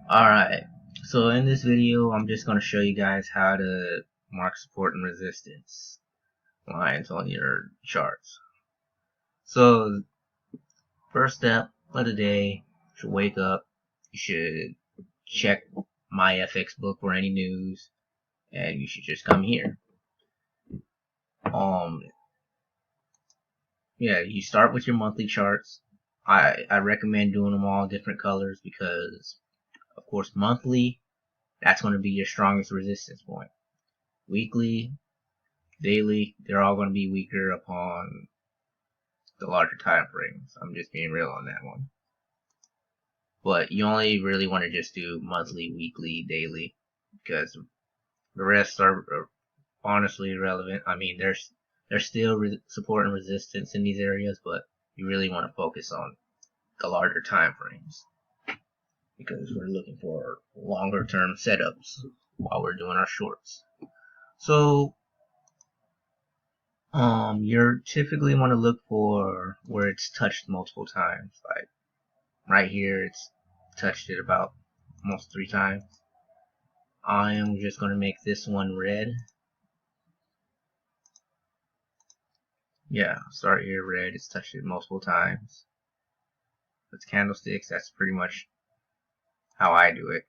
Alright, so in this video I'm just going to show you guys how to mark support and resistance lines on your charts. So first step of the day, you should wake up, you should check my FX book for any news, and you should just come here. Yeah, you start with your monthly charts. I recommend doing them all different colors because of course monthly, that's going to be your strongest resistance point. Weekly, daily, they're all going to be weaker upon the larger time frames. I'm just being real on that one. But you only really want to just do monthly, weekly, daily, because the rest are honestly irrelevant. I mean, there's still support and resistance in these areas, but you really want to focus on the larger time frames because we're looking for longer term setups while we're doing our shorts. So you're typically want to look for where it's touched multiple times. Like right here, it's touched it about almost 3 times. I am just going to make this one red. Yeah, start here red. It's touched it multiple times. With candlesticks, that's pretty much how I do it.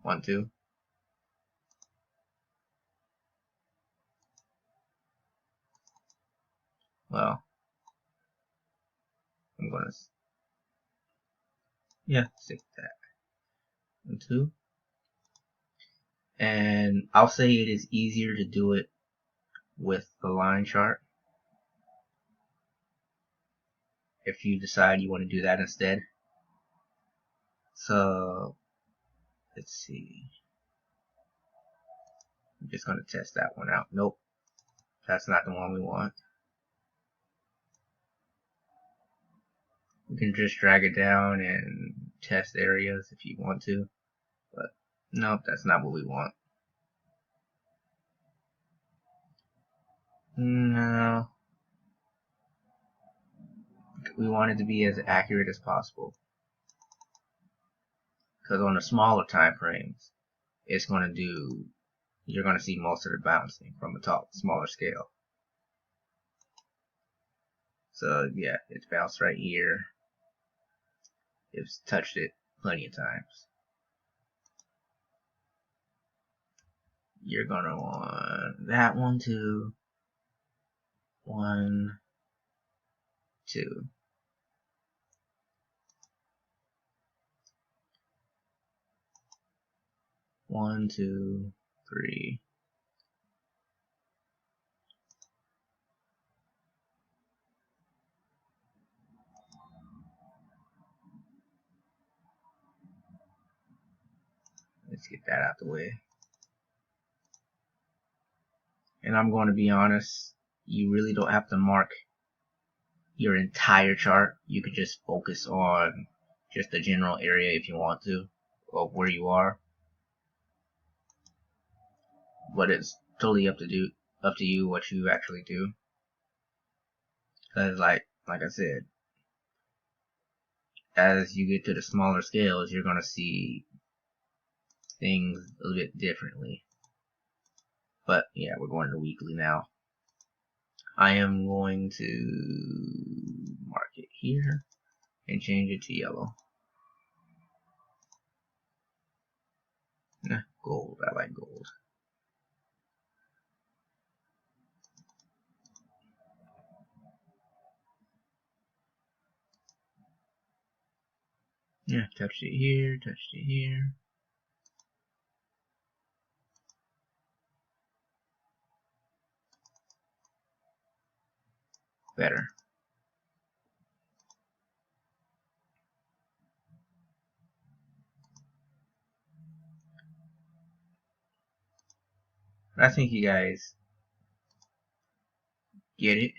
1, 2. Well, I'm gonna stick that. 1, 2. And I'll say it is easier to do it with the line chart if you decide you want to do that instead. So let's see. I'm just going to test that one out. Nope, that's not the one we want. You can just drag it down and test areas if you want to, but nope, that's not what we want. No, we want it to be as accurate as possible, because on the smaller time frames, it's going to do, you're going to see most of the bouncing from a smaller scale. So yeah, it's bounced right here. It's touched it plenty of times. You're gonna want that one too. 1, 2. One, 2, 3. Let's get that out the way. And I'm going to be honest, you really don't have to mark your entire chart. You could just focus on just the general area if you want to, of where you are. But it's totally up to you what you actually do. Because like I said, as you get to the smaller scales, you're gonna see things a little bit differently. But yeah, we're going to weekly now. I am going to mark it here and change it to yellow. Nah, gold. I like gold. Yeah, touched it here, touched it here. Better. I think you guys get it.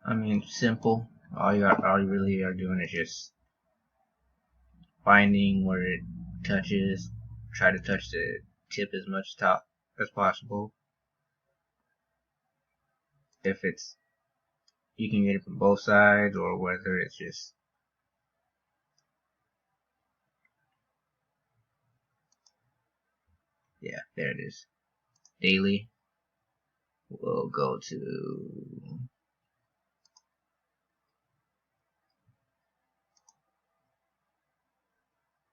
I mean, simple. All you really are doing is just finding where it touches. Try to touch the tip as much top as possible. If it's you can get it from both sides, or whether it's just, yeah, there it is. Daily. We'll go to,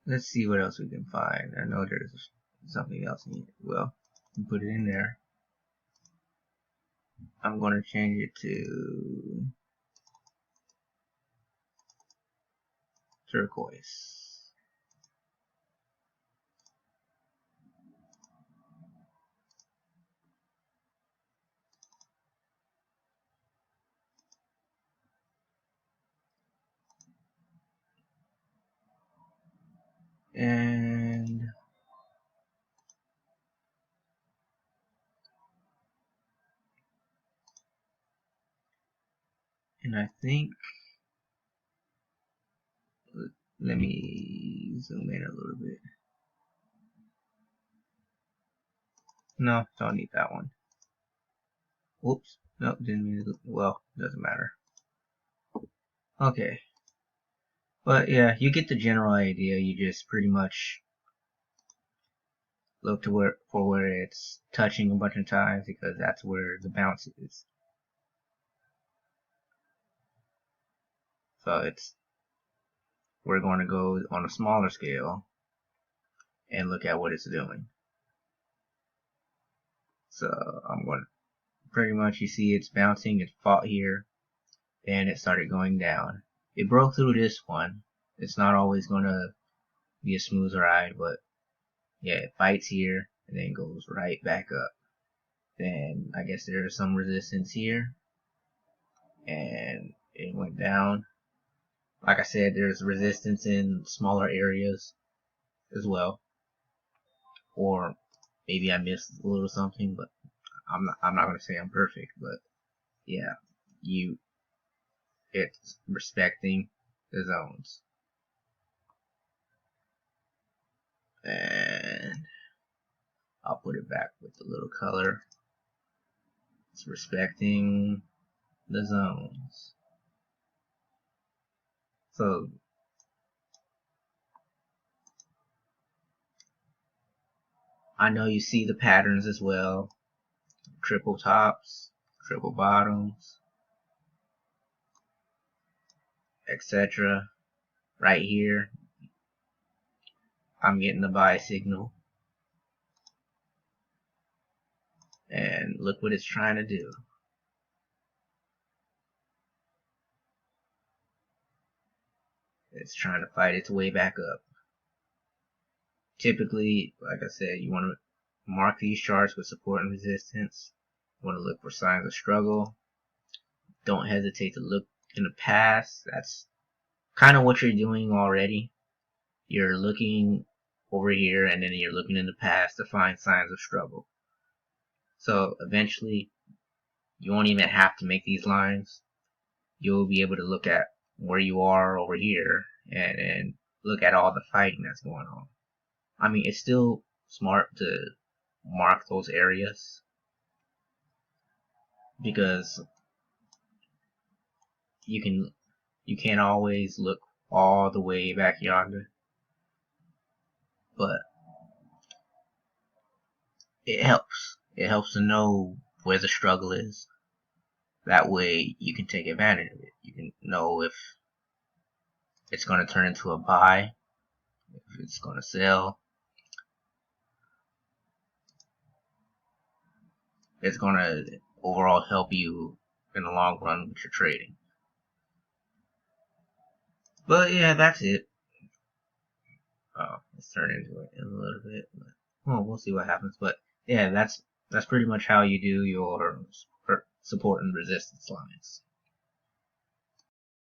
let's see what else we can find. I know there's something else in it. Well, put it in there. I'm going to change it to turquoise. And I think, let me zoom in a little bit. No, don't need that one. Whoops. No, didn't mean to. Well, doesn't matter. Okay. But yeah, you get the general idea. You just pretty much look to where it's touching a bunch of times, because that's where the bounce is. So we're going to go on a smaller scale and look at what it's doing. So I'm going to pretty much, you see it's bouncing, it fought here, and it started going down. It broke through this one. It's not always going to be a smooth ride, but yeah, it fights here and then goes right back up. Then I guess there's some resistance here, and it went down. Like I said, there's resistance in smaller areas as well, or maybe I missed a little something, but I'm not gonna say I'm perfect, but yeah, it's respecting the zones. And I'll put it back with the little color. It's respecting the zones. So I know you see the patterns as well. Triple tops, triple bottoms, etc. Right here, I'm getting the buy signal. And look what it's trying to do. It's trying to fight its way back up. Typically, like I said, you want to mark these charts with support and resistance. You want to look for signs of struggle. Don't hesitate to look in the past. That's kind of what you're doing already. You're looking over here and then you're looking in the past to find signs of struggle. So eventually, you won't even have to make these lines. You'll be able to look at where you are over here and look at all the fighting that's going on. I mean, it's still smart to mark those areas, because you can't always look all the way back yonder, but it helps. It helps to know where the struggle is. That way you can take advantage of it. You can know if it's going to turn into a buy, if it's going to sell. It's going to overall help you in the long run with your trading. But yeah, that's it. Let's turn into it in a little bit. But, well, we'll see what happens. But yeah, that's pretty much how you do your support and resistance lines.